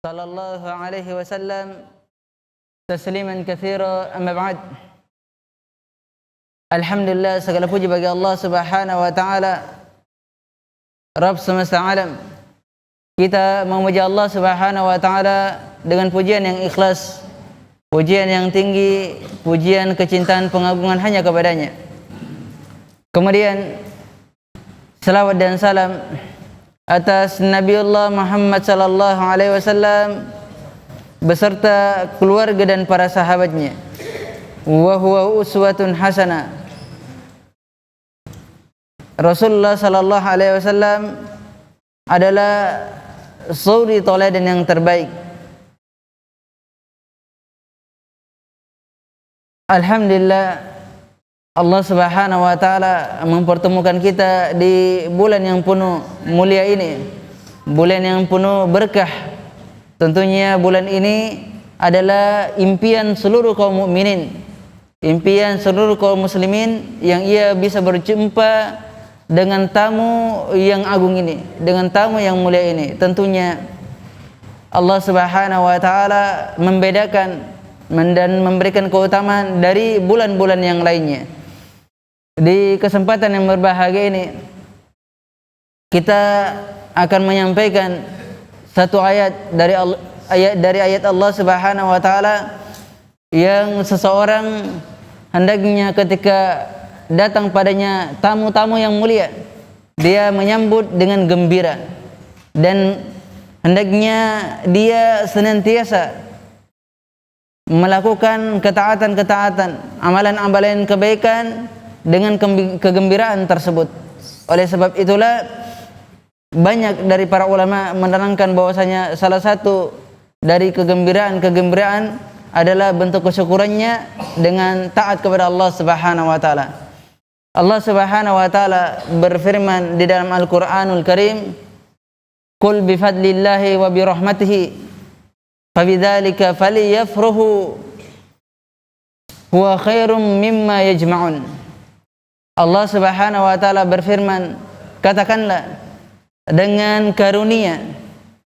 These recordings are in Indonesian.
sallallahu alaihi wasallam tasliman katsira, amma ba'd. Alhamdulillah, segala puji bagi Allah Subhanahu wa taala, Rabb semesta alam. Kita memuji Allah Subhanahu wa taala dengan pujian yang ikhlas, pujian yang tinggi, pujian kecintaan pengagungan hanya kepadanya. Kemudian selawat dan salam atas Nabiullah Muhammad sallallahu alaihi wasallam beserta keluarga dan para sahabatnya. Wa huwa uswatun hasanah. Rasulullah sallallahu alaihi wasallam adalah suri teladan yang terbaik. Alhamdulillah, Allah Subhanahu wa taala mempertemukan kita di bulan yang penuh mulia ini, bulan yang penuh berkah. Tentunya bulan ini adalah impian seluruh kaum mukminin, impian seluruh kaum muslimin yang ia bisa berjumpa dengan tamu yang agung ini, dengan tamu yang mulia ini. Tentunya Allah Subhanahu wa taala membedakan dan memberikan keutamaan dari bulan-bulan yang lainnya. Di kesempatan yang berbahagia ini kita akan menyampaikan satu ayat dari ayat Allah Subhanahu wa taala yang seseorang hendaknya ketika datang padanya tamu-tamu yang mulia, dia menyambut dengan gembira, dan hendaknya dia senantiasa melakukan ketaatan-ketaatan, amalan-amalan kebaikan dengan kegembiraan tersebut. Oleh sebab itulah banyak dari para ulama menerangkan bahwasanya salah satu dari kegembiraan adalah bentuk kesyukurannya dengan taat kepada Allah Subhanahu wa taala. Allah Subhanahu wa taala berfirman di dalam Al-Qur'anul Karim, "Qul bi fadlillahi wa bi rahmatihi fabidzalika falyafrahu huwa khairum mimma yajma'un." Allah Subhanahu wa taala berfirman, katakanlah dengan karunia,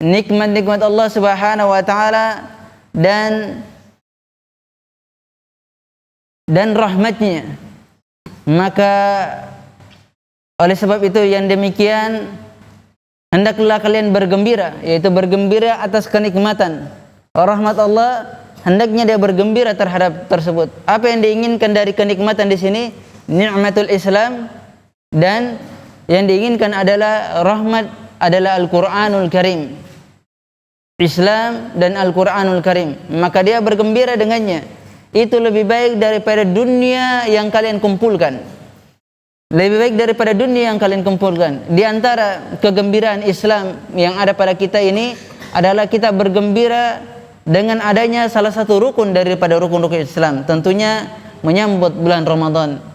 nikmat-nikmat Allah Subhanahu wa taala dan rahmatnya, maka oleh sebab itu yang demikian hendaklah kalian bergembira, yaitu bergembira atas kenikmatan rahmat Allah, hendaknya dia bergembira terhadap tersebut. Apa yang diinginkan dari kenikmatan di sini? Nikmatul Islam, dan yang diinginkan adalah rahmat, adalah Al-Qur'anul Karim. Islam dan Al-Qur'anul Karim, maka dia bergembira dengannya. Itu lebih baik daripada dunia yang kalian kumpulkan. Lebih baik daripada dunia yang kalian kumpulkan. Di antara kegembiraan Islam yang ada pada kita ini adalah kita bergembira dengan adanya salah satu rukun daripada rukun-rukun Islam, tentunya menyambut bulan Ramadan.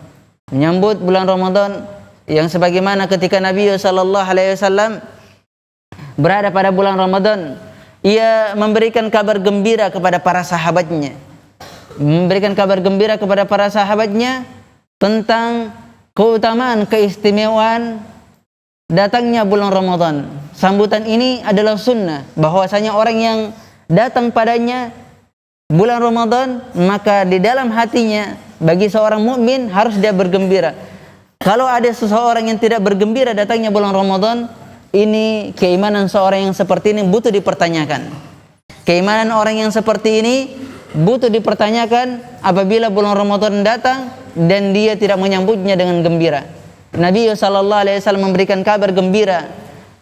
Menyambut bulan Ramadan yang sebagaimana ketika Nabi sallallahu alaihi wasallam berada pada bulan Ramadan, ia memberikan kabar gembira kepada para sahabatnya. Memberikan kabar gembira kepada para sahabatnya tentang keutamaan, keistimewaan datangnya bulan Ramadan. Sambutan ini adalah sunnah, bahwasanya orang yang datang padanya bulan Ramadan, maka di dalam hatinya bagi seorang mukmin harus dia bergembira. Kalau ada seseorang yang tidak bergembira datangnya bulan Ramadan, ini keimanan seorang yang seperti ini butuh dipertanyakan. Keimanan orang yang seperti ini butuh dipertanyakan apabila bulan Ramadan datang dan dia tidak menyambutnya dengan gembira. Nabi sallallahu alaihi wasallam memberikan kabar gembira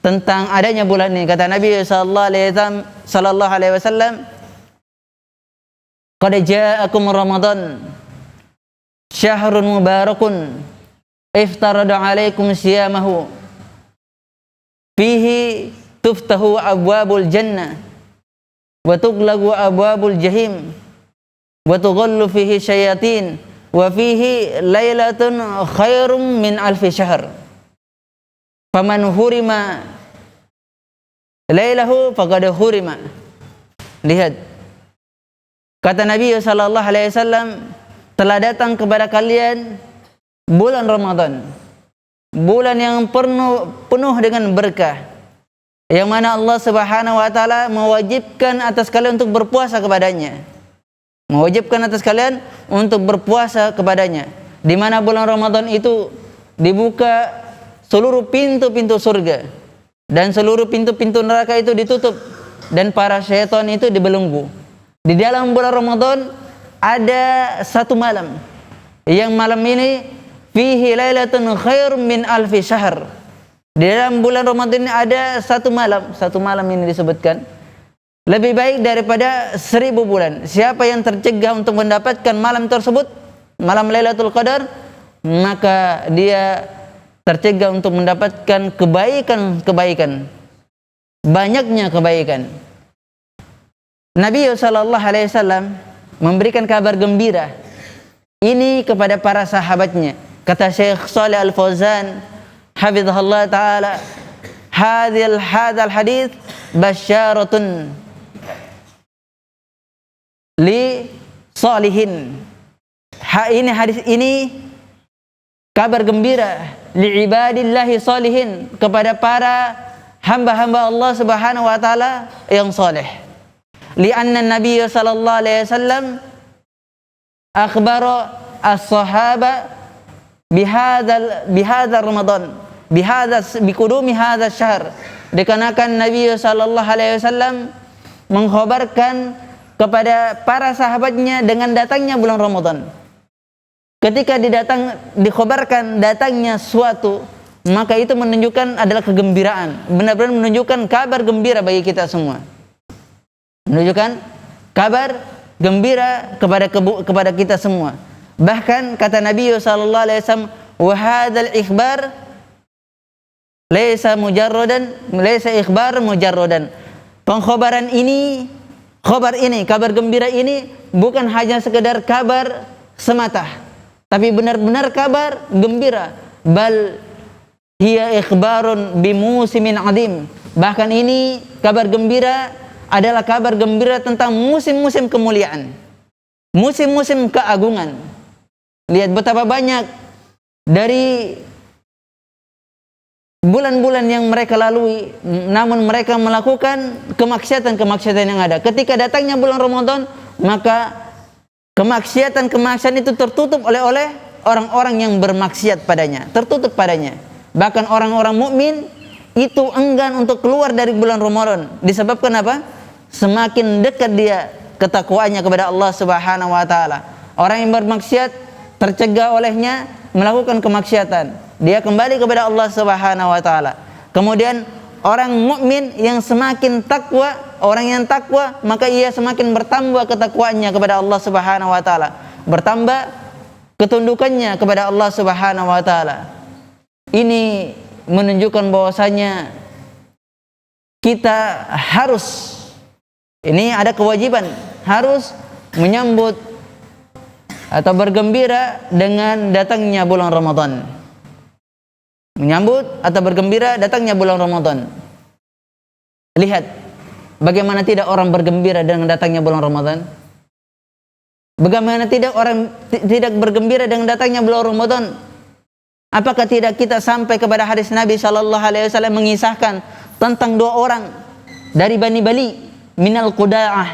tentang adanya bulan ini. Kata Nabi sallallahu alaihi wasallam, "Qad ja'akum Ramadan syahrun mubarakun iftarada alaikum siyamahu fihi tuftahu abwabul jannah wa tughlaqu abwabul jahim wa tughallu fihi syayatin wa fihi lailatun khairum min alfi syahr faman hurima lailahu faqad hurima." Lihat, kata Nabi sallallahu alaihi wasallam, telah datang kepada kalian bulan Ramadan, bulan yang penuh dengan berkah, yang mana Allah Subhanahu wa taala mewajibkan atas kalian untuk berpuasa kepadanya. Mewajibkan atas kalian untuk berpuasa kepadanya. Di mana bulan Ramadan itu dibuka seluruh pintu-pintu surga dan seluruh pintu-pintu neraka itu ditutup dan para syaitan itu dibelenggu. Di dalam bulan Ramadan ada satu malam, yang malam ini fihi lailatun khair min alfi syahr. Di dalam bulan Ramadan ini ada satu malam ini disebutkan lebih baik daripada 1000 bulan. Siapa yang tercegah untuk mendapatkan malam tersebut, malam Lailatul Qadar, maka dia tercegah untuk mendapatkan kebaikan, banyaknya kebaikan. Nabi sallallahu alaihi wasallam memberikan kabar gembira ini kepada para sahabatnya. Kata Syekh Shalih Al-Fauzan hafizahullah taala, hadzal hadits basyaratun li salihin. Ini hadis ini kabar gembira li ibadillahi salihin, kepada para hamba-hamba Allah Subhanahu wa taala yang saleh. Lianna Nabi sallallahu alaihi wasallam akhbara as-sahaba bihadzal Ramadan, biqudumi hadzal syahr. Dikarenakan Nabi sallallahu alaihi wasallam mengkhabarkan kepada para sahabatnya dengan datangnya bulan Ramadan. Ketika dikhabarkan datangnya suatu, maka itu menunjukkan adalah kegembiraan, benar-benar menunjukkan kabar gembira bagi kita semua. Menunjukkan kabar gembira kepada kita semua. Bahkan kata Nabi sallallahu alaihi wasallam, wa hadzal ikhbar laisa ikhbar mujarradan. Pengkhabaran ini, kabar gembira ini bukan hanya sekedar kabar semata, tapi benar-benar kabar gembira. Bal hiya ikhbarun bimusimin adim. Bahkan ini kabar gembira adalah kabar gembira tentang musim-musim kemuliaan, musim-musim keagungan. Lihat betapa banyak dari bulan-bulan yang mereka lalui, namun mereka melakukan kemaksiatan yang ada. Ketika datangnya bulan Ramadan, maka kemaksiatan itu tertutup oleh orang-orang yang bermaksiat padanya, tertutup padanya. Bahkan orang-orang mukmin itu enggan untuk keluar dari bulan Ramadan. Disebabkan apa? Semakin dekat dia ketakwaannya kepada Allah Subhanahu wa taala. Orang yang bermaksiat tercegah olehnya melakukan kemaksiatan, dia kembali kepada Allah Subhanahu wa taala. Kemudian orang mukmin yang semakin takwa, orang yang takwa, maka ia semakin bertambah ketakwaannya kepada Allah Subhanahu wa taala, bertambah ketundukannya kepada Allah Subhanahu wa taala. Ini menunjukkan bahwasanya kita harus, ini ada kewajiban, harus menyambut atau bergembira dengan datangnya bulan Ramadan. Menyambut atau bergembira datangnya bulan Ramadan. Lihat bagaimana tidak orang bergembira dengan datangnya bulan Ramadan. Bagaimana tidak orang tidak bergembira dengan datangnya bulan Ramadan. Apakah tidak kita sampai kepada hadis Nabi sallallahu alaihi wasallam mengisahkan tentang dua orang dari Bani Bali minal Quda'ah,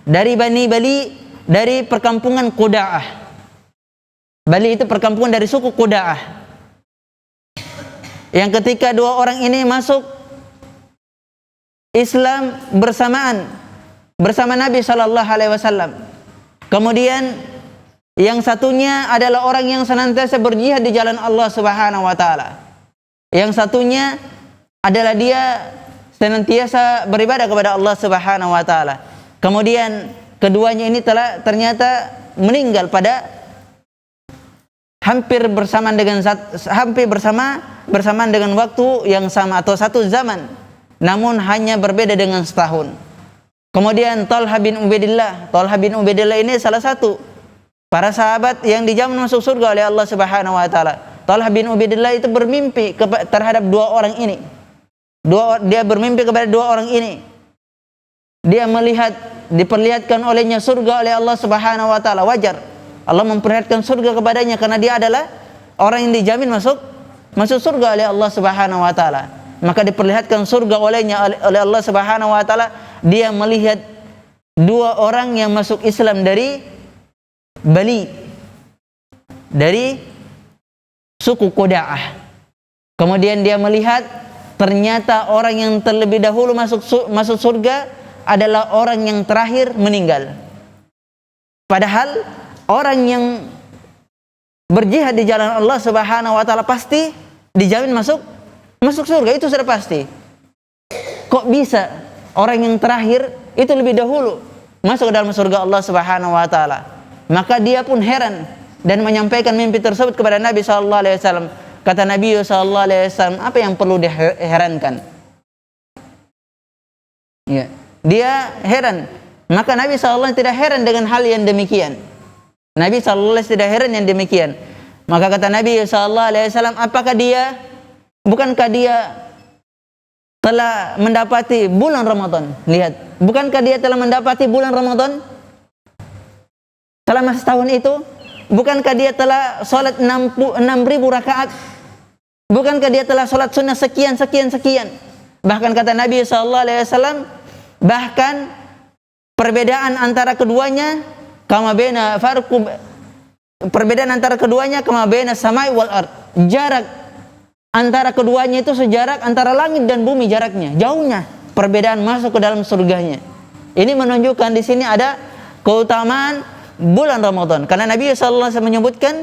dari Bani Bali, dari perkampungan Quda'ah. Bali itu perkampungan dari suku Quda'ah. Yang ketika dua orang ini masuk Islam bersama Nabi sallallahu alaihi wasallam. Kemudian yang satunya adalah orang yang senantiasa berjihad di jalan Allah Subhanahu wa taala. Yang satunya adalah dia senantiasa beribadah kepada Allah Subhanahu wa taala. Kemudian keduanya ini ternyata meninggal pada hampir bersamaan dengan waktu yang sama atau satu zaman, namun hanya berbeda dengan setahun. Kemudian Talha bin Ubaidillah ini salah satu para sahabat yang dijamin masuk surga oleh Allah Subhanahu wa taala. Talha bin Ubaidillah itu bermimpi terhadap dua orang ini. Dia bermimpi kepada dua orang ini. Dia diperlihatkan olehnya surga oleh Allah Subhanahu wa taala. Wajar Allah memperlihatkan surga kepadanya karena dia adalah orang yang dijamin masuk surga oleh Allah Subhanahu wa taala. maka diperlihatkan surga oleh Allah Subhanahu wa taala. Dia melihat dua orang yang masuk Islam dari Bali, dari suku Quda'ah. Kemudian dia melihat ternyata orang yang terlebih dahulu masuk surga adalah orang yang terakhir meninggal. Padahal orang yang berjihad di jalan Allah Subhanahu wa taala pasti dijamin masuk surga, itu sudah pasti. Kok bisa orang yang terakhir itu lebih dahulu masuk ke dalam surga Allah Subhanahu wa taala? Maka dia pun heran dan menyampaikan mimpi tersebut kepada Nabi sallallahu alaihi wasallam. Kata Nabi sallallahu alaihi wasallam, apa yang perlu diherankan? Ya, dia heran. Maka Nabi sallallahu alaihi wasallam tidak heran dengan hal yang demikian. Nabi sallallahu alaihi wasallam tidak heran yang demikian. Maka kata Nabi sallallahu alaihi wasallam, bukankah dia telah mendapati bulan Ramadan? Lihat, bukankah dia telah mendapati bulan Ramadan selama setahun itu? Bukankah dia telah salat 6.000 rakaat? Bukankah dia telah salat sunnah sekian? Bahkan kata Nabi sallallahu alaihi wasallam, bahkan perbedaan antara keduanya kama baina samai wal ard. Jarak antara keduanya itu sejarak antara langit dan bumi, jaraknya, jauhnya perbedaan masuk ke dalam surganya. Ini menunjukkan di sini ada keutamaan bulan Ramadan. Karena Nabi sallallahu alaihi wasallam menyebutkan,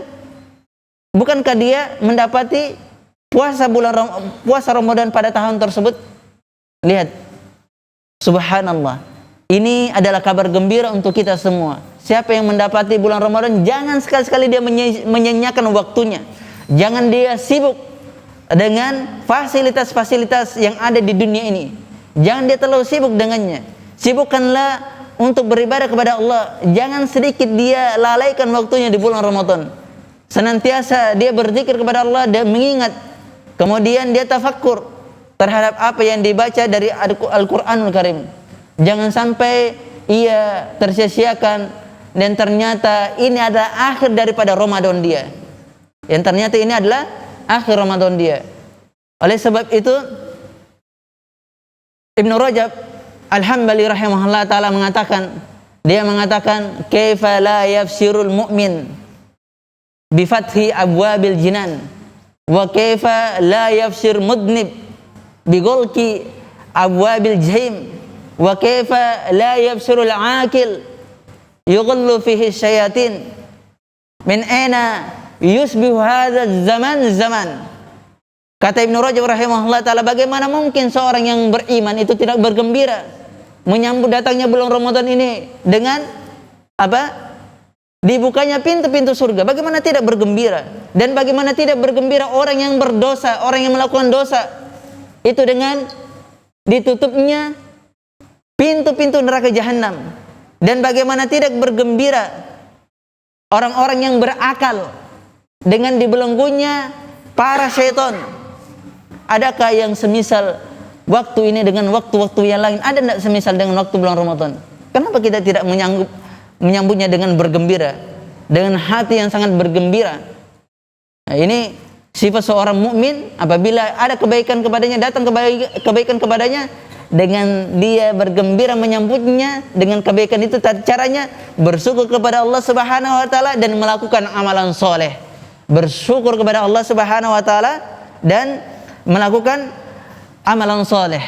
bukankah dia mendapati puasa Ramadan pada tahun tersebut? Lihat, subhanallah. Ini adalah kabar gembira untuk kita semua. Siapa yang mendapati bulan Ramadan, jangan sekali-sekali dia menyanyiakan waktunya. Jangan dia sibuk dengan fasilitas-fasilitas yang ada di dunia ini. Jangan dia terlalu sibuk dengannya. Sibukkanlah untuk beribadah kepada Allah. Jangan sedikit dia lalaikan waktunya di bulan Ramadan. Senantiasa dia berzikir kepada Allah dan mengingat. Kemudian dia tafakkur terhadap apa yang dibaca dari Al-Quranul Karim. Jangan sampai ia tersia-siakan dan ternyata ini adalah akhir daripada Ramadan dia. Yang ternyata ini adalah akhir Ramadan dia. Oleh sebab itu Ibnu Rajab Al-Hambali rahimahullah ta'ala mengatakan, kaifa la yafsirul mu'min bi fathi abwabil jinan wa kaifa la yafsir mudnib bi ghalqi abwabil jahim wa kaifa la yafsirul aqil yughallu fihi syayatin min aina yusbihu hadha zaman. Kata Ibnu Rajab rahimahullah ta'ala, bagaimana mungkin seorang yang beriman itu tidak bergembira menyambut datangnya bulan Ramadan ini dengan apa? Dibukanya pintu-pintu surga. Bagaimana tidak bergembira? Dan bagaimana tidak bergembira orang yang berdosa, orang yang melakukan dosa itu dengan ditutupnya pintu-pintu neraka jahanam. Dan bagaimana tidak bergembira orang-orang yang berakal dengan dibelenggunya para syaitan. Adakah yang semisal waktu ini dengan waktu-waktu yang lain? Ada tidak semisal dengan waktu bulan Ramadan? Kenapa kita tidak menyambutnya dengan bergembira, dengan hati yang sangat bergembira? Nah, ini sifat seorang mukmin. Apabila ada kebaikan kepadanya, datang kebaikan kepadanya, dengan dia bergembira menyambutnya dengan kebaikan itu. Caranya bersyukur kepada Allah Subhanahu wa taala dan melakukan amalan soleh. Bersyukur kepada Allah Subhanahu wa taala dan melakukan amalan soleh.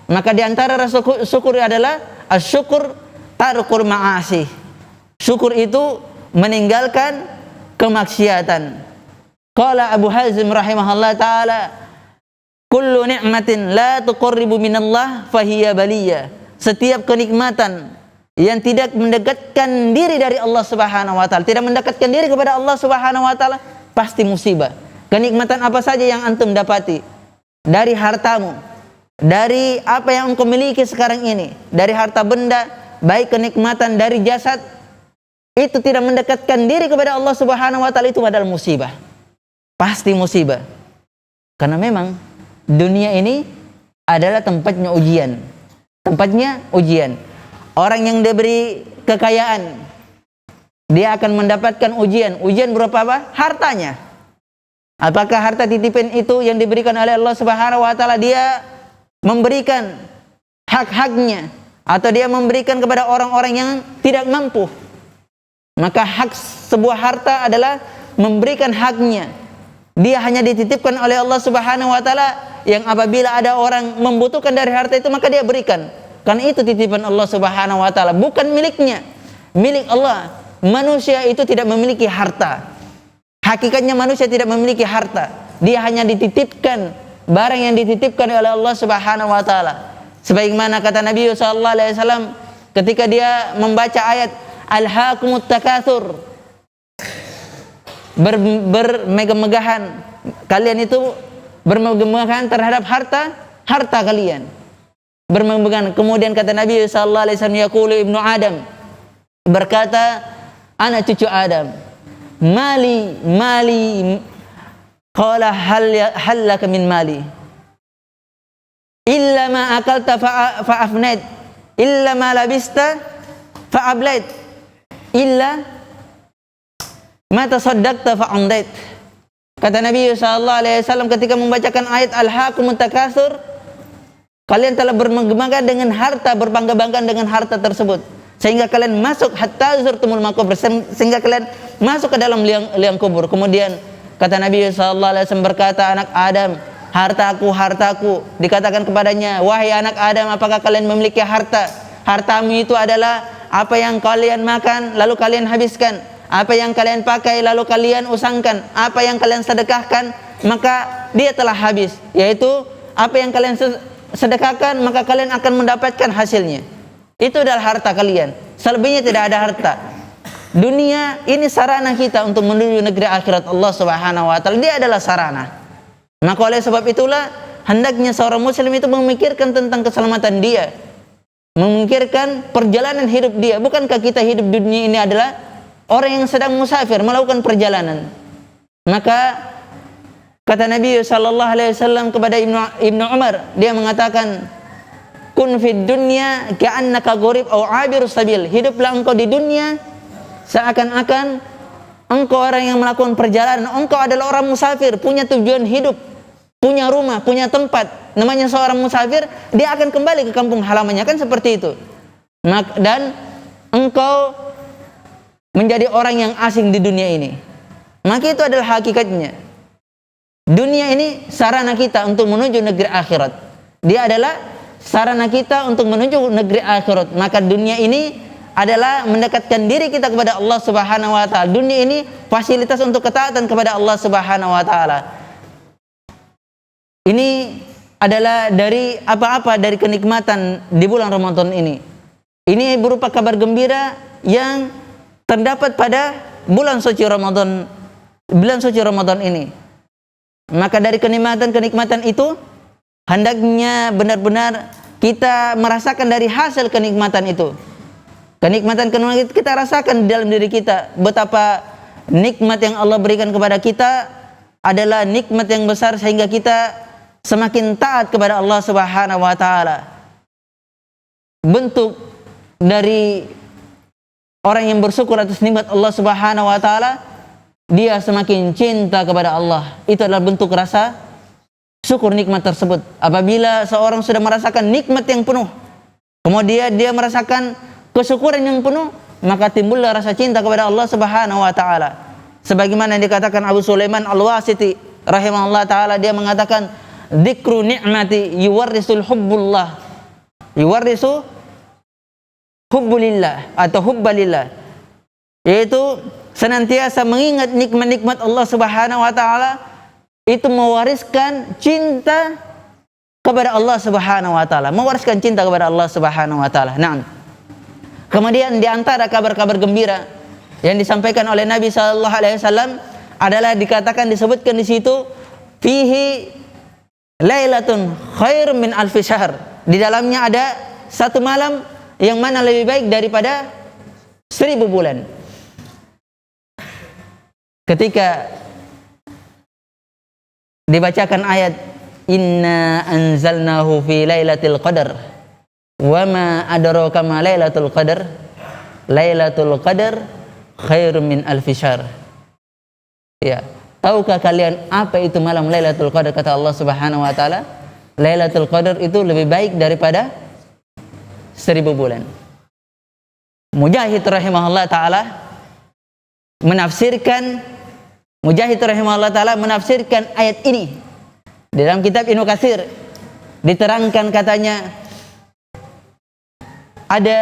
Maka di antara rasa syukur adalah asyukur tarkul ma'asi. Syukur itu meninggalkan kemaksiatan. Qala Abu Hazim rahimahullah ta'ala, kullu ni'matin la tuqarribu minallah fahiya baliyah. Setiap kenikmatan yang tidak mendekatkan diri dari Allah Subhanahu wa taala, tidak mendekatkan diri kepada Allah Subhanahu wa taala, pasti musibah. Kenikmatan apa saja yang antum dapati? Dari hartamu, dari apa yang engkau miliki sekarang ini, dari harta benda, baik kenikmatan dari jasad, itu tidak mendekatkan diri kepada Allah Subhanahu wa taala, itu adalah musibah. Pasti musibah. Karena memang dunia ini adalah tempatnya ujian. Tempatnya ujian. Orang yang diberi kekayaan, dia akan mendapatkan ujian. Ujian berupa apa? Hartanya. Apakah harta titipan itu yang diberikan oleh Allah Subhanahu wa taala dia memberikan hak-haknya atau dia memberikan kepada orang-orang yang tidak mampu? Maka hak sebuah harta adalah memberikan haknya. Dia hanya dititipkan oleh Allah Subhanahu wa taala, yang apabila ada orang membutuhkan dari harta itu maka dia berikan. Karena itu titipan Allah Subhanahu wa taala, bukan miliknya. Milik Allah. Manusia itu tidak memiliki harta. Hakikatnya manusia tidak memiliki harta. Dia hanya dititipkan barang yang dititipkan oleh Allah Subhanahu wa taala. Sebagaimana kata Nabi sallallahu alaihi wasallam ketika dia membaca ayat Alhaakumut takatsur, bermegah-megahan kalian itu bermegah-megahan terhadap harta kalian. Bermegah-megahan. Kemudian kata Nabi sallallahu alaihi wasallam, yaqulu ibnu Adam, berkata anak cucu Adam, mali qala hal laka min mali illa ma akalta fa afnait illa ma labista fa ablait illa ma tasaddaqta fa amdait. Kata Nabi sallallahu alaihi wasallam ketika membacakan ayat alhaakumut takatsur, kalian telah bermegah-megah dengan harta, berbangga-banggaan dengan harta tersebut sehingga kalian masuk hatta zurtumul maqabir, sehingga kalian masuk ke dalam liang kubur. Kemudian kata Nabi sallallahu alaihi wasallam berkata, anak Adam, hartaku. Dikatakan kepadanya, wahai anak Adam, apakah kalian memiliki harta? Hartamu itu adalah apa yang kalian makan lalu kalian habiskan, apa yang kalian pakai lalu kalian usangkan, apa yang kalian sedekahkan maka dia telah habis, yaitu apa yang kalian sedekahkan maka kalian akan mendapatkan hasilnya. Itu adalah harta kalian. Selebihnya tidak ada harta. Dunia ini sarana kita untuk menuju negeri akhirat Allah Subhanahu wa taala. Dia adalah sarana. Maka oleh sebab itulah hendaknya seorang muslim itu memikirkan tentang keselamatan dia, memikirkan perjalanan hidup dia. Bukankah kita hidup di dunia ini adalah orang yang sedang musafir, melakukan perjalanan? Maka kata Nabi sallallahu alaihi wasallam kepada Ibnu Umar, dia mengatakan, kun fid dunya ka'annaka gharib aw 'abirus sabil. Hiduplah engkau di dunia seakan-akan engkau orang yang melakukan perjalanan. Engkau adalah orang musafir, punya tujuan hidup, punya rumah, punya tempat. Namanya seorang musafir, dia akan kembali ke kampung halamannya, kan seperti itu. Dan engkau menjadi orang yang asing di dunia ini. Maka itu adalah hakikatnya. Dunia ini sarana kita untuk menuju negeri akhirat. Dia adalah sarana kita untuk menuju negeri akhirat. Maka dunia ini adalah mendekatkan diri kita kepada Allah Subhanahu wa taala. Dunia ini fasilitas untuk ketaatan kepada Allah Subhanahu wa taala. Ini adalah dari apa-apa dari kenikmatan di bulan Ramadan ini. Ini berupa kabar gembira yang terdapat pada bulan suci Ramadan ini. Maka dari kenikmatan itu hendaknya benar-benar kita merasakan dari hasil kenikmatan itu. Kenikmatan kita rasakan di dalam diri kita. Betapa nikmat yang Allah berikan kepada kita adalah nikmat yang besar sehingga kita semakin taat kepada Allah Subhanahu wa taala. Bentuk dari orang yang bersyukur atas nikmat Allah Subhanahu wa taala, dia semakin cinta kepada Allah. Itu adalah bentuk rasa syukur nikmat tersebut. Apabila seorang sudah merasakan nikmat yang penuh, kemudian dia merasakan kesyukuran yang penuh, maka timbullah rasa cinta kepada Allah Subhanahu wa taala. Sebagaimana yang dikatakan Abu Sulaiman Al-Wasiti rahimahullah taala, dia mengatakan, dzikru ni'mati yuwarrisul hubbullah. Yuwarrisu hubbulillah atau hubbalillah. Yaitu senantiasa mengingat nikmat-nikmat Allah Subhanahu wa taala, itu mewariskan cinta kepada Allah Subhanahu wa taala, mewariskan cinta kepada Allah Subhanahu wa taala. Naam. Kemudian di antara kabar-kabar gembira yang disampaikan oleh Nabi sallallahu alaihi wasallam adalah dikatakan, disebutkan di situ, fihi lailatun khair min alfi syahr. Di dalamnya ada satu malam yang mana lebih baik daripada 1000 bulan. Ketika dibacakan ayat inna anzalnahu fi lailatul qadar wa ma adraka ma lailatul qadar khairum min alfi syahr. Ya, tahukah kalian apa itu malam Lailatul Qadar? Kata Allah Subhanahu wa taala, Lailatul Qadar itu lebih baik daripada 1000 bulan. Mujahid rahimahullah taala menafsirkan ayat ini di dalam kitab Ibnu Katsir. Diterangkan katanya, ada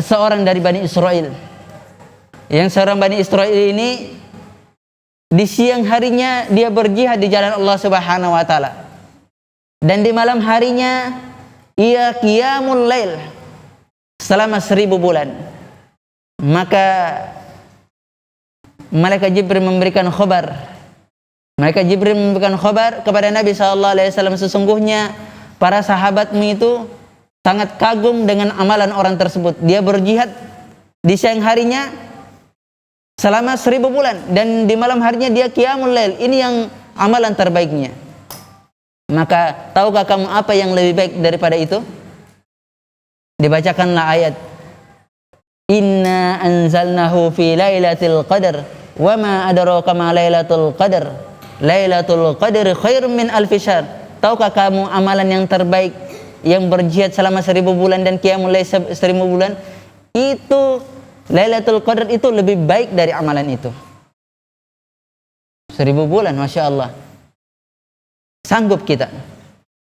seorang dari Bani Israel, yang seorang Bani Israel ini di siang harinya dia berjihad di jalan Allah Subhanahu wa taala, dan di malam harinya ia qiyamul lail selama 1000 bulan. Maka malaikat Jibril memberikan khabar kepada Nabi SAW, sesungguhnya para sahabatmu itu sangat kagum dengan amalan orang tersebut. Dia berjihad di siang harinya selama 1000 bulan, dan di malam harinya dia qiyamul lail. Ini yang amalan terbaiknya. Maka tahukah kamu apa yang lebih baik daripada itu? Dibacakanlah ayat, Inna anzalnahu fi lailatul qadar wa ma adraka ma lailatul qadar lailatul qadri khairum min alfi syahr. Tahukah kamu amalan yang terbaik yang berjihad selama 1000 bulan dan qiyamul lail 1000 bulan? Itu Lailatul Qadar itu lebih baik dari amalan itu. 1000 bulan, Masya Allah. Sanggup kita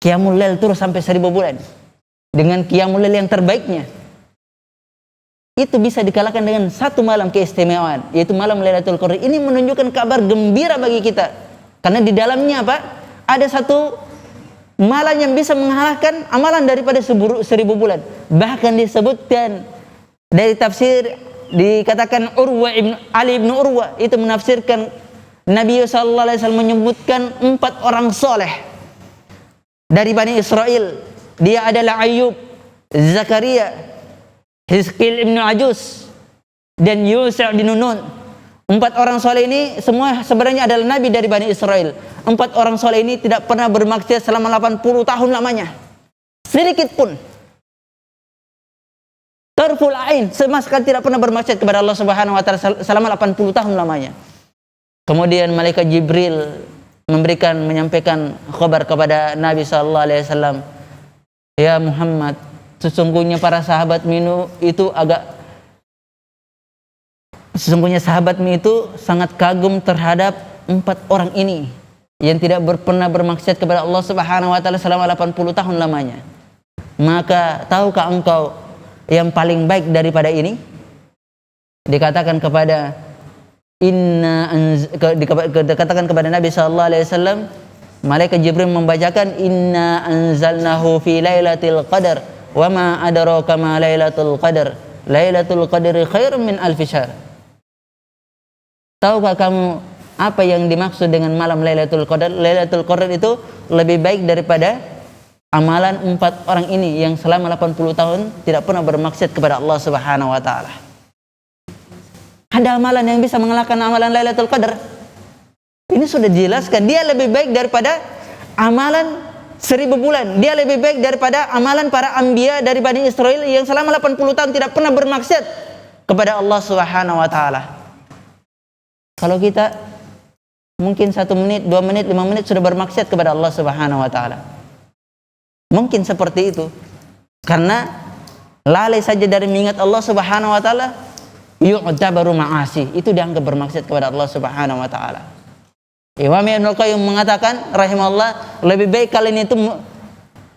qiyamul lail terus sampai 1000 bulan dengan qiyamul lail yang terbaiknya. Itu bisa dikalahkan dengan satu malam keistimewaan, yaitu malam Lailatul Qadar. Ini menunjukkan kabar gembira bagi kita, karena di dalamnya apa? Ada satu malam yang bisa mengalahkan amalan daripada 1000 bulan. Bahkan disebutkan dari tafsir, dikatakan Ali bin Urwa itu menafsirkan, Nabi sallallahu alaihi wasallam menyebutkan 4 orang soleh dari Bani Israel. Dia adalah Ayub, Zakaria, Hizqil ibn Ajus, dan Yusuf bin Nun. 4 orang soleh ini semua sebenarnya adalah nabi dari Bani Israel. 4 orang soleh ini tidak pernah bermaksiat selama 80 tahun lamanya, sedikit pun. Tarful ain, sama sekali tidak pernah bermaksiat kepada Allah Subhanahu wa taala selama 80 tahun lamanya. Kemudian malaikat Jibril menyampaikan kabar kepada Nabi sallallahu alaihi wasallam, ya Muhammad, sesungguhnya sahabatmu itu sangat kagum terhadap 4 orang ini yang tidak pernah bermaksiat kepada Allah Subhanahu wa taala selama 80 tahun lamanya. Maka tahukah engkau yang paling baik daripada ini? Dikatakan kepada Nabi sallallahu alaihi wasallam, malaikat Jibril membacakan, Inna anzalnahu fi lailatul qadar wa ma adraka ma lailatul qadar lailatul qadri khairum min alfi syahr. Tahukah kamu apa yang dimaksud dengan malam Lailatul Qadar? Lailatul Qadar itu lebih baik daripada amalan 4 orang ini yang selama 80 tahun tidak pernah bermaksiat kepada Allah Subhanahu wa taala. Ada amalan yang bisa mengalahkan amalan Lailatul Qadar? Ini sudah dijelaskan, dia lebih baik daripada amalan 1000 bulan. Dia lebih baik daripada amalan para anbiya dari Bani Israel yang selama 80 tahun tidak pernah bermaksiat kepada Allah Subhanahu wa taala. Kalau kita mungkin 1 menit, 2 menit, 5 menit sudah bermaksiat kepada Allah Subhanahu wa taala. Mungkin seperti itu. Karena lalai saja dari mengingat Allah Subhanahu wa taala, yu'tabaru ma'asi. Itu dianggap bermaksiat kepada Allah Subhanahu wa taala. Imam Ibnu Qayyim mengatakan rahimahullah, lebih baik kalian itu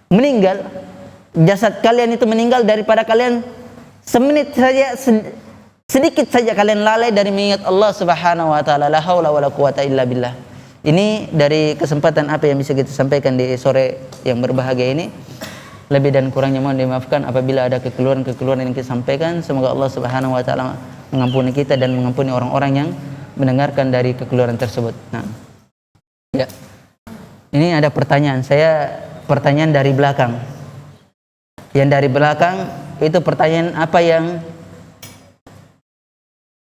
meninggal, jasad kalian itu meninggal, daripada kalian semenit saja, sedikit saja kalian lalai dari mengingat Allah Subhanahu wa taala. La haula wala quwata illa billah. Ini dari kesempatan apa yang bisa kita sampaikan di sore yang berbahagia ini. Lebih dan kurangnya mohon dimaafkan apabila ada kekeliruan yang kita sampaikan. Semoga Allah Subhanahu wa taala mengampuni kita dan mengampuni orang-orang yang mendengarkan dari kekeliruan tersebut. Nah. Ya. Ini ada pertanyaan. Pertanyaan dari belakang. Yang dari belakang itu pertanyaan apa yang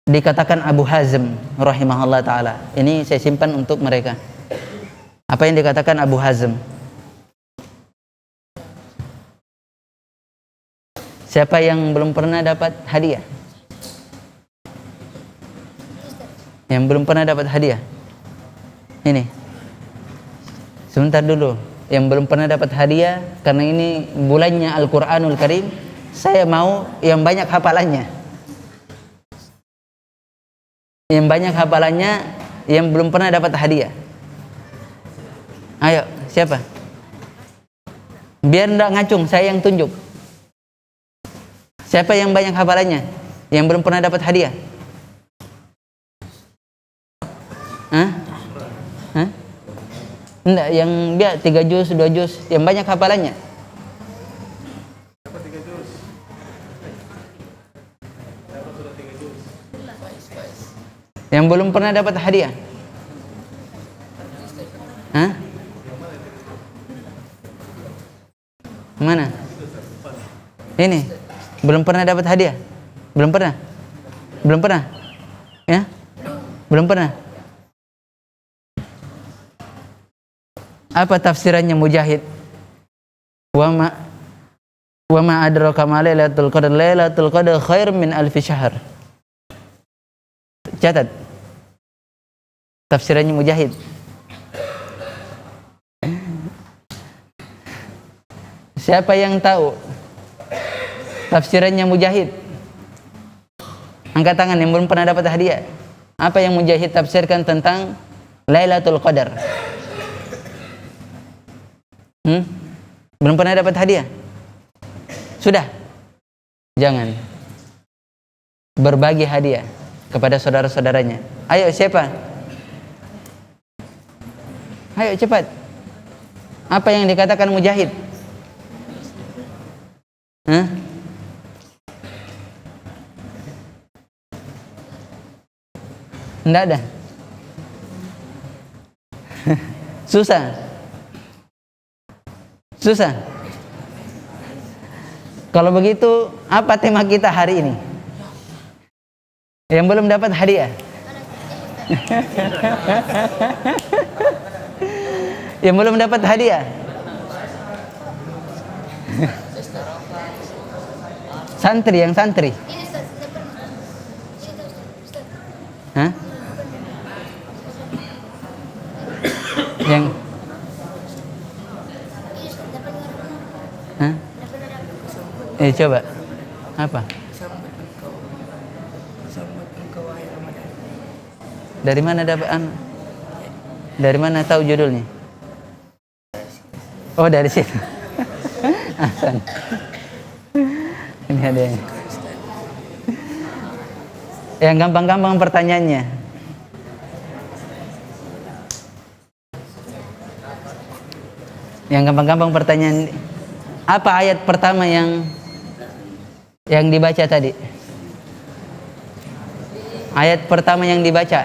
dikatakan Abu Hazm rahimahullah ta'ala. Ini saya simpan untuk mereka. Apa yang dikatakan Abu Hazm? Siapa yang belum pernah dapat hadiah? Yang belum pernah dapat hadiah? Ini. Sebentar dulu. Yang belum pernah dapat hadiah, karena ini bulannya Al-Quranul Karim, saya mau yang banyak hafalannya. Yang banyak hafalannya, yang belum pernah dapat hadiah. Ayo, siapa? Biar enggak ngacung, saya yang tunjuk. Siapa yang banyak hafalannya? Yang belum pernah dapat hadiah? Hah? Hah? Enggak, yang dia 3 juz, 2 juz, yang banyak hafalannya. Yang belum pernah dapat hadiah. Hah? Mana? Ini. Belum pernah dapat hadiah? Belum pernah? Belum pernah? Ya? Belum pernah? Apa tafsirannya Mujahid? Wa ma adraka ma lailatul qadar. Lailatul qadar khair min alfi syahr. Catat. Tafsirannya Mujahid. Siapa yang tahu tafsirannya Mujahid? Angkat tangan yang belum pernah dapat hadiah. Apa yang Mujahid tafsirkan tentang Lailatul Qadar? Belum pernah dapat hadiah? Sudah? Jangan. Berbagi hadiah kepada saudara-saudaranya. Ayo, siapa? Ayo cepat. Apa yang dikatakan Mujahid? Hah? Enggak ada. Susah. Susah. Kalau begitu, apa tema kita hari ini? Yang belum dapat hadiah. Yang belum dapat hadiah. Santri, yang santri. Hah? Yang Hah? Coba. Apa? Dari mana dapat Dari mana tahu judulnya? Oh, dari situ. Hasan. Ini ada yang gampang-gampang pertanyaannya. Yang gampang-gampang pertanyaan. Apa ayat pertama yang dibaca tadi? Ayat pertama yang dibaca.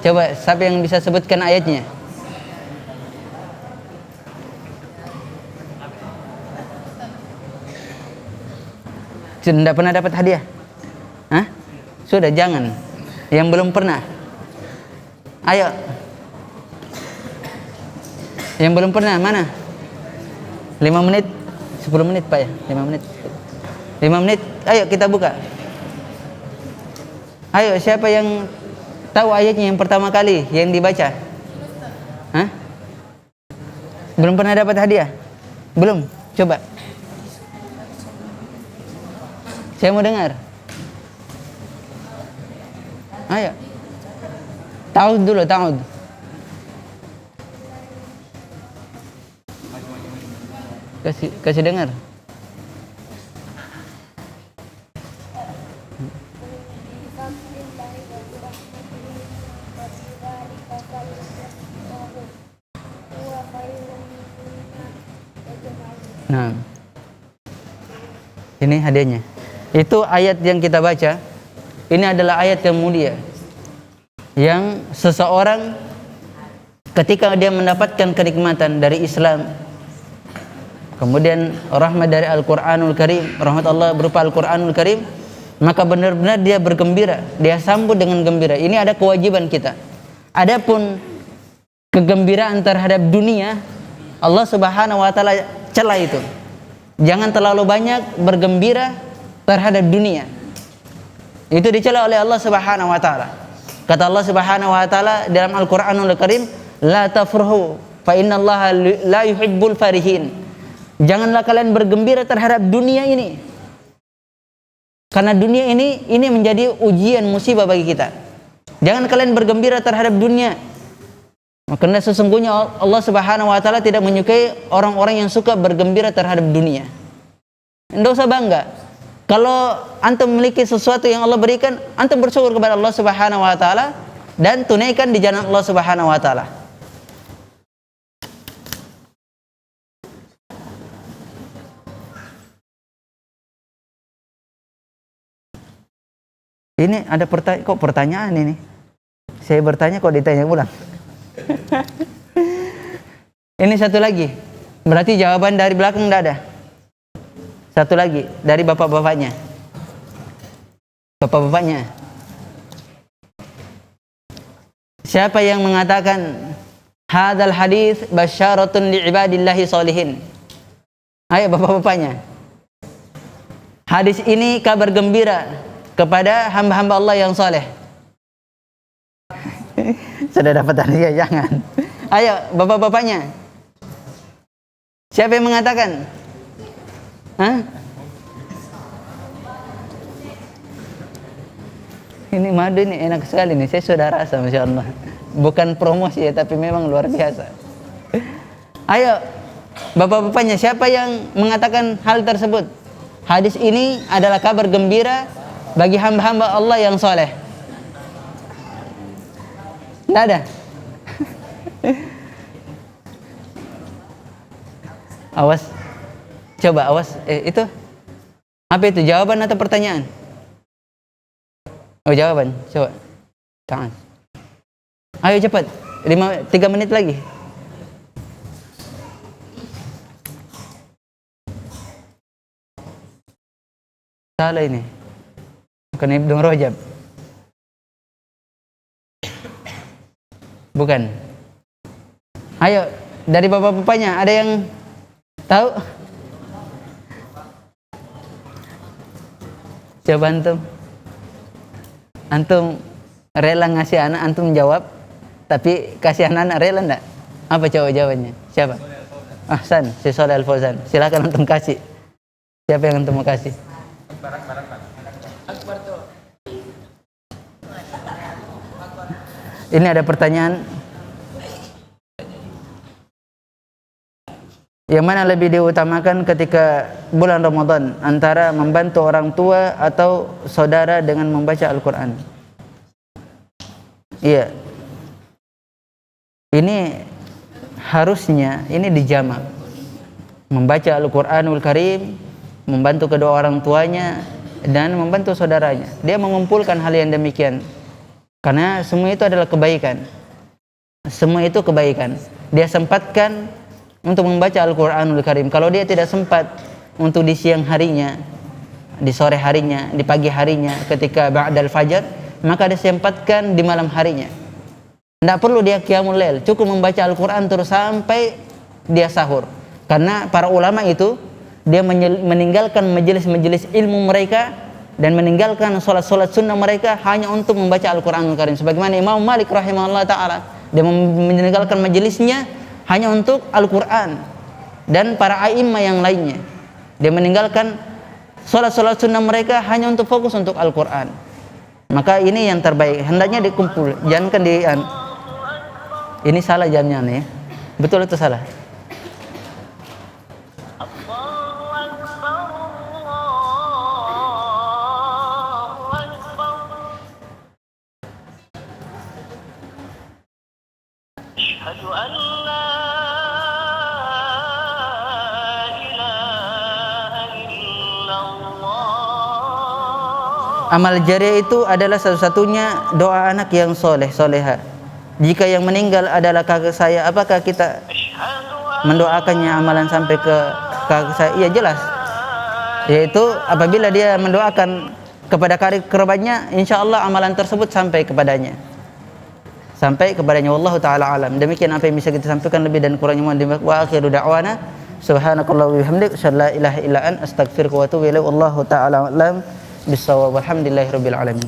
Coba siapa yang bisa sebutkan ayatnya? Tidak pernah dapat hadiah? Hah? Sudah, jangan. Yang belum pernah. Ayo. Yang belum pernah, mana? 5 menit, 10 menit Pak ya? 5 menit. 5 menit, ayo kita buka. Ayo, siapa yang tahu ayatnya yang pertama kali yang dibaca? Hah? Belum pernah dapat hadiah? Belum? Coba. Saya mau dengar. Ayo. Ta'ud dulu, ta'ud. Kasih dengar. Nah, ini hadiahnya. Itu ayat yang kita baca. Ini adalah ayat yang mulia, yang seseorang ketika dia mendapatkan kenikmatan dari Islam, kemudian rahmat dari Al-Quranul Karim, rahmat Allah berupa Al-Quranul Karim, maka benar-benar dia bergembira, dia sambut dengan gembira. Ini ada kewajiban kita. Adapun kegembiraan terhadap dunia, Allah Subhanahu wa taala cela itu. Jangan terlalu banyak bergembira terhadap dunia. Itu dicela oleh Allah Subhanahu wa taala. Kata Allah Subhanahu wa taala dalam Al-Qur'anul Karim, la tafrahu fa innallaha la yuhibbul farihin. Janganlah kalian bergembira terhadap dunia ini. Karena dunia ini menjadi ujian musibah bagi kita. Jangan kalian bergembira terhadap dunia. Karena sesungguhnya Allah Subhanahu wa taala tidak menyukai orang-orang yang suka bergembira terhadap dunia. Tidak usah bangga. Kalau antum memiliki sesuatu yang Allah berikan, antum bersyukur kepada Allah Subhanahu wa taala dan tunaikan di jalan Allah Subhanahu wa taala. Ini ada pertanyaan ini. Saya bertanya kok ditanya ulang. Ini satu lagi. Berarti jawaban dari belakang tidak ada. Satu lagi dari bapak-bapaknya. Bapak-bapaknya. Siapa yang mengatakan hadzal hadis basyaratun li ibadillahi sholihin? Ayo bapak-bapaknya. Hadis ini kabar gembira kepada hamba-hamba Allah yang soleh. Sudah dapat hadiah, jangan. Ayo bapak-bapaknya. Siapa yang mengatakan? Hah? Ini madu ini enak sekali nih, saya sudah rasa, Masya Allah. Bukan promosi ya, tapi memang luar biasa. Ayo bapak-bapaknya, siapa yang mengatakan hal tersebut? Hadis ini adalah kabar gembira bagi hamba-hamba Allah yang soleh. Tidak ada. Awas. Coba awas. Itu apa itu? Jawaban atau pertanyaan? Oh, jawaban. Coba. Tangan. Ayo cepat. 3 menit lagi. Salah ini. Bukan Ibnu Rajab. Bukan. Ayo, dari bapak-bapaknya ada yang tahu? Coba antum rela ngasih anak antum jawab, tapi kasih anak rela enggak? Apa jawabannya? Siapa? Ahsan, si Shalih Al Fauzan. Silakan antum kasih. Siapa yang antum mau kasih? Ini ada pertanyaan. Yang mana lebih diutamakan ketika bulan Ramadan, antara membantu orang tua atau saudara dengan membaca Al-Quran? Iya. Ini harusnya ini dijamak. Membaca Al-Quranul Karim, membantu kedua orang tuanya dan membantu saudaranya. Dia mengumpulkan hal yang demikian. Karena semua itu adalah kebaikan. Semua itu kebaikan. Dia sempatkan untuk membaca Al-Quranul Karim. Kalau dia tidak sempat untuk di siang harinya, di sore harinya, di pagi harinya, ketika ba'dal fajar, maka dia sempatkan di malam harinya. Tidak perlu dia qiyamul lail, cukup membaca Al-Quran terus sampai dia sahur. Karena para ulama itu, dia meninggalkan majelis-majelis ilmu mereka dan meninggalkan solat-solat sunnah mereka hanya untuk membaca Al-Quranul Karim. Sebagaimana Imam Malik rahimahullah ta'ala, dia meninggalkan majelisnya hanya untuk Al-Quran, dan para a'immah yang lainnya, dia meninggalkan solat-solat sunnah mereka hanya untuk fokus untuk Al-Quran. Maka ini yang terbaik, hendaknya dikumpul, jangan di ini salah jamnya nih, betul itu salah. Amal jariah itu adalah satu-satunya doa anak yang soleh, soleha. Jika yang meninggal adalah kakak saya, apakah kita mendoakannya amalan sampai ke kakak saya? Iya jelas. Yaitu apabila dia mendoakan kepada kerabatnya, insya Allah amalan tersebut sampai kepadanya. Sampai kepadanya. Wallahu ta'ala alam. Demikian apa yang bisa kita sampaikan, lebih dan kurangnya mohon dimaafkan. Wa akhiru da'wana subhanakallah wa bihamdik asyhadu an la ilaha illa anta astaghfiruka wa atubu ilaik. Wallahu ta'ala alam. Bisawab. Alhamdulillahirabbil alamin.